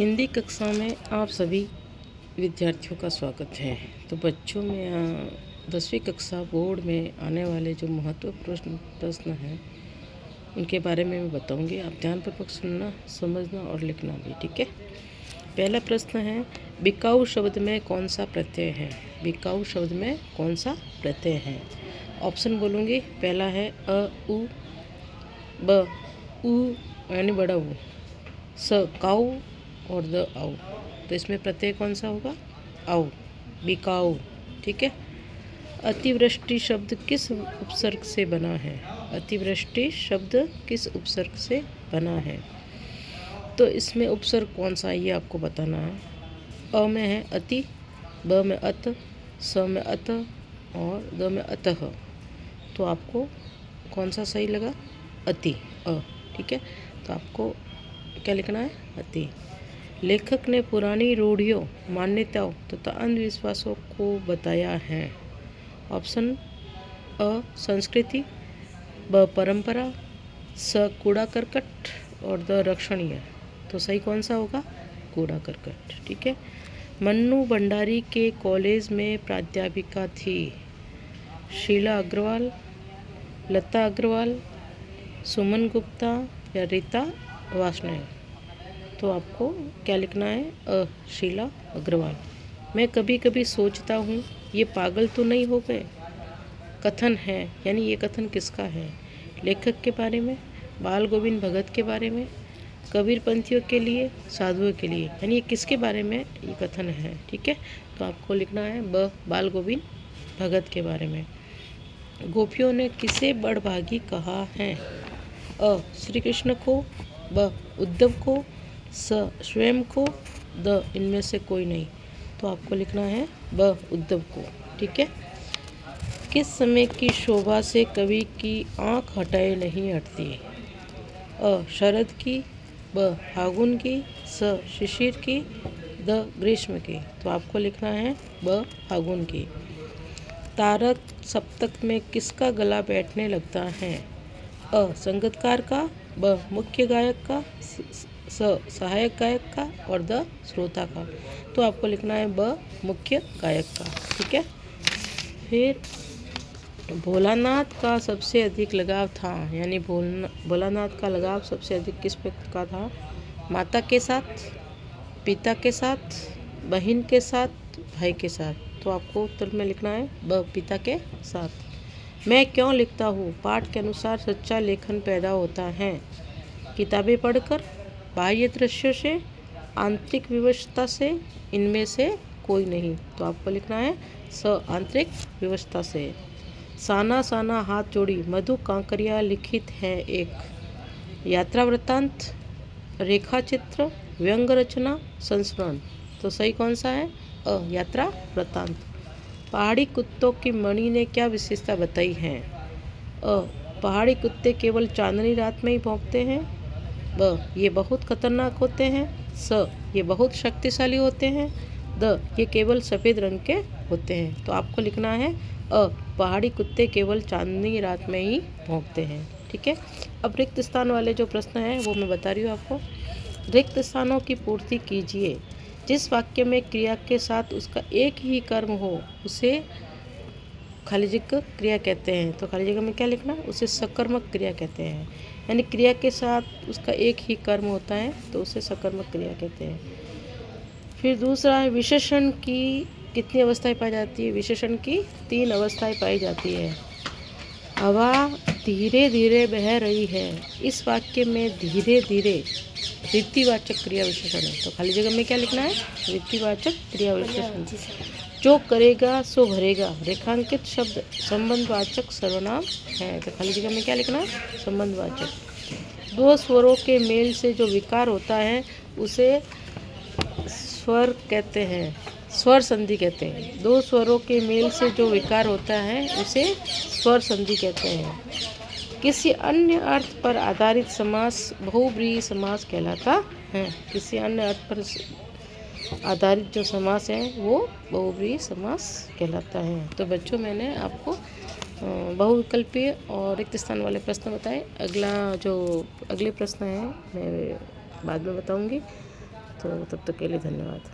हिंदी कक्षा में आप सभी विद्यार्थियों का स्वागत है। तो बच्चों में 10वीं कक्षा बोर्ड में आने वाले जो महत्वपूर्ण प्रश्न हैं उनके बारे में मैं बताऊंगी। आप ध्यानपूर्वक सुनना, समझना और लिखना भी, ठीक है। पहला प्रश्न है, बिकाऊ शब्द में कौन सा प्रत्यय है। बिकाऊ शब्द में कौन सा प्रत्यय है। ऑप्शन बोलूँगी। पहला है अ उ, ब उ यानी बड़ा उ, स काऊ और द आऊ। तो इसमें प्रत्यय कौन सा होगा, आऊ, बिकाऊ, ठीक है। अतिवृष्टि शब्द किस उपसर्ग से बना है। अतिवृष्टि शब्द किस उपसर्ग से बना है। तो इसमें उपसर्ग कौन सा है ये आपको बताना है। अ में है अति, ब में अत, स में अत और द में अतः। तो आपको कौन सा सही लगा, अति, अ, ठीक है। तो आपको क्या लिखना है, अति। लेखक ने पुरानी रूढ़ियों, मान्यताओं तथा अंधविश्वासों को बताया है। ऑप्शन अ संस्कृति, ब परंपरा, स कूड़ा करकट और द रक्षणीय। तो सही कौन सा होगा, कूड़ा करकट, ठीक है। मन्नू भंडारी के कॉलेज में प्राध्यापिका थी। शीला अग्रवाल, लता अग्रवाल, सुमन गुप्ता या रीता वासने। तो आपको क्या लिखना है, शीला अग्रवाल। मैं कभी कभी सोचता हूँ ये पागल तो नहीं हो गए। कथन है, यानी ये कथन किसका है। लेखक के बारे में, बाल गोविंद भगत के बारे में, कबीर पंथियों के लिए, साधुओं के लिए, यानी ये किसके बारे में ये कथन है, ठीक है। तो आपको लिखना है ब बाल गोविंद भगत के बारे में। गोपियों ने किसे बड़भागी कहा है। अ श्री कृष्ण को, ब उद्धव को, स स्वयं को, द इनमें से कोई नहीं। तो आपको लिखना है ब उद्धव को, ठीक है। किस समय की शोभा से कवि की आंख हटाए नहीं हटती। अ शरद की, ब फागुन की, स शिशिर की, द ग्रीष्म की। तो आपको लिखना है ब फागुन की। तारक सप्तक में किसका गला बैठने लगता है। अ संगीतकार का, ब मुख्य गायक का, स सहायक गायक का और द श्रोता का। तो आपको लिखना है ब मुख्य गायक का, ठीक है। फिर भोलानाथ का सबसे अधिक लगाव था, यानी भोलानाथ का लगाव सबसे अधिक किस पे का था। माता के साथ, पिता के साथ, बहन के साथ, भाई के साथ। तो आपको उत्तर में लिखना है ब पिता के साथ। मैं क्यों लिखता हूँ, पाठ के अनुसार सच्चा लेखन पैदा होता है। किताबें पढ़कर, बाह्य दृश्यों से, आंतरिक विवशता से, इनमें से कोई नहीं। तो आपको लिखना है स आंतरिक विवशता से। साना साना हाथ जोड़ी मधु कांकरिया लिखित है एक। यात्रा वृत्तांत, रेखा चित्र, व्यंग रचना, संस्मरण। तो सही कौन सा है, यात्रा वृत्तांत। पहाड़ी कुत्तों की मणि ने क्या विशेषता बताई है। पहाड़ी कुत्ते केवल चांदनी रात में ही भौंकते हैं। ब ये बहुत खतरनाक होते हैं। स ये बहुत शक्तिशाली होते हैं। द ये केवल सफ़ेद रंग के होते हैं। तो आपको लिखना है पहाड़ी कुत्ते केवल चांदनी रात में ही भौंकते हैं, ठीक है। अब रिक्त स्थान वाले जो प्रश्न हैं वो मैं बता रही हूँ आपको। रिक्त स्थानों की पूर्ति कीजिए। जिस वाक्य में क्रिया के साथ उसका एक ही कर्म हो उसे खाली जगह क्रिया कहते हैं। तो खाली जगह में क्या लिखना, उसे सकर्मक क्रिया कहते हैं। यानी क्रिया के साथ उसका एक ही कर्म होता है तो उसे सकर्मक क्रिया कहते हैं। फिर दूसरा है, विशेषण की कितनी अवस्थाएं पाई जाती है। विशेषण की 3 अवस्थाएं पाई जाती है। हवा धीरे धीरे बह रही है। इस वाक्य में धीरे धीरे रीतिवाचक क्रिया विशेषण है। तो खाली जगह में क्या लिखना है, रीतिवाचक क्रिया विशेषण। जो करेगा सो भरेगा रेखांकित शब्द संबंधवाचक सर्वनाम है। तो खाली जगह में क्या लिखना है, संबंधवाचक। 2 स्वरों के मेल से जो विकार होता है उसे स्वर कहते हैं, स्वर संधि कहते हैं। 2 स्वरों के मेल से जो विकार होता है उसे स्वर संधि कहते हैं। किसी अन्य अर्थ पर आधारित समास बहुब्रीहि समास कहलाता है। किसी अन्य अर्थ पर आधारित जो समास है वो बहुब्रीहि समास कहलाता है। तो बच्चों मैंने आपको बहुविकल्पीय और रिक्त स्थान वाले प्रश्न बताए। अगले प्रश्न हैं मैं बाद में बताऊंगी। तो तब तक के लिए धन्यवाद।